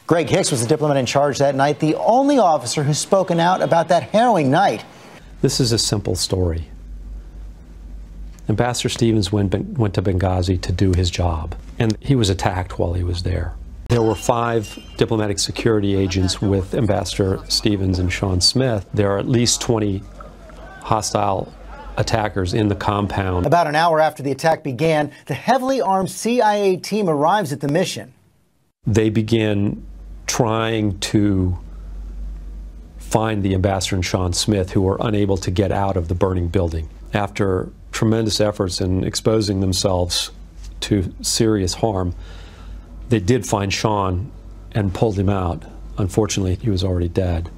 Greg Hicks was the diplomat in charge that night, the only officer who's spoken out about that harrowing night. This is a simple story. Ambassador Stevens went to Benghazi to do his job, and he was attacked while he was there. There were 5 diplomatic security agents with Ambassador Stevens and Sean Smith. There are at least 20 hostile attackers in the compound. About an hour after the attack began, the heavily armed CIA team arrives at the mission. They begin trying to find the ambassador and Sean Smith, who were unable to get out of the burning building. After tremendous efforts in exposing themselves to serious harm, they did find Sean and pulled him out. Unfortunately, he was already dead.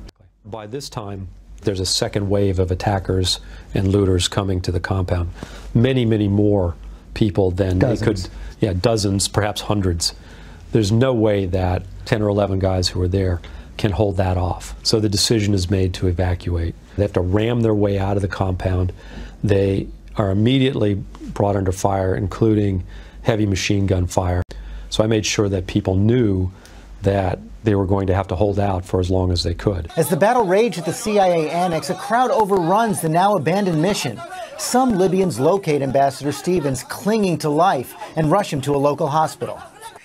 By this time, there's a second wave of attackers and looters coming to the compound. Many, many more people than they could, dozens, perhaps hundreds. There's no way that 10 or 11 guys who were there can hold that off. So the decision is made to evacuate. They have to ram their way out of the compound. They are immediately brought under fire, including heavy machine gun fire. So I made sure that people knew that they were going to have to hold out for as long as they could. As the battle raged at the CIA annex, a crowd overruns the now abandoned mission. Some Libyans locate Ambassador Stevens clinging to life and rush him to a local hospital.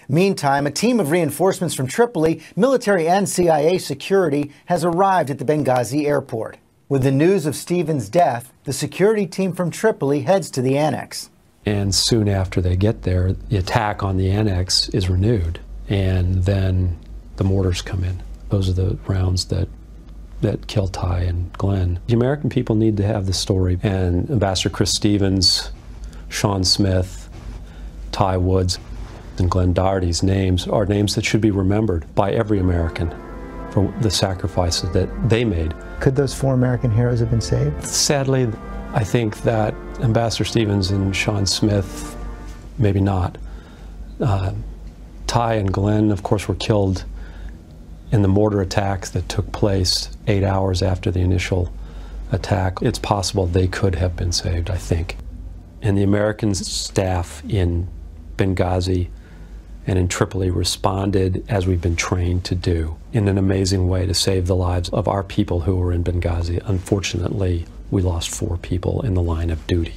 Meantime, a team of reinforcements from Tripoli, military and CIA security, has arrived at the Benghazi airport. With the news of Stevens' death, the security team from Tripoli heads to the annex. And soon after they get there, the attack on the annex is renewed, and then the mortars come in. Those are the rounds that kill Ty and Glenn. The American people need to have this story, and Ambassador Chris Stevens, Sean Smith, Ty Woods, and Glenn Doherty's names are names that should be remembered by every American for the sacrifices that they made. Could those 4 American heroes have been saved? Sadly, I think that Ambassador Stevens and Sean Smith, maybe not. Ty and Glenn, of course, were killed in the mortar attacks that took place 8 hours after the initial attack. It's possible they could have been saved, I think. And the American staff in Benghazi and in Tripoli responded as we've been trained to do, in an amazing way, to save the lives of our people who were in Benghazi. Unfortunately, we lost 4 people in the line of duty.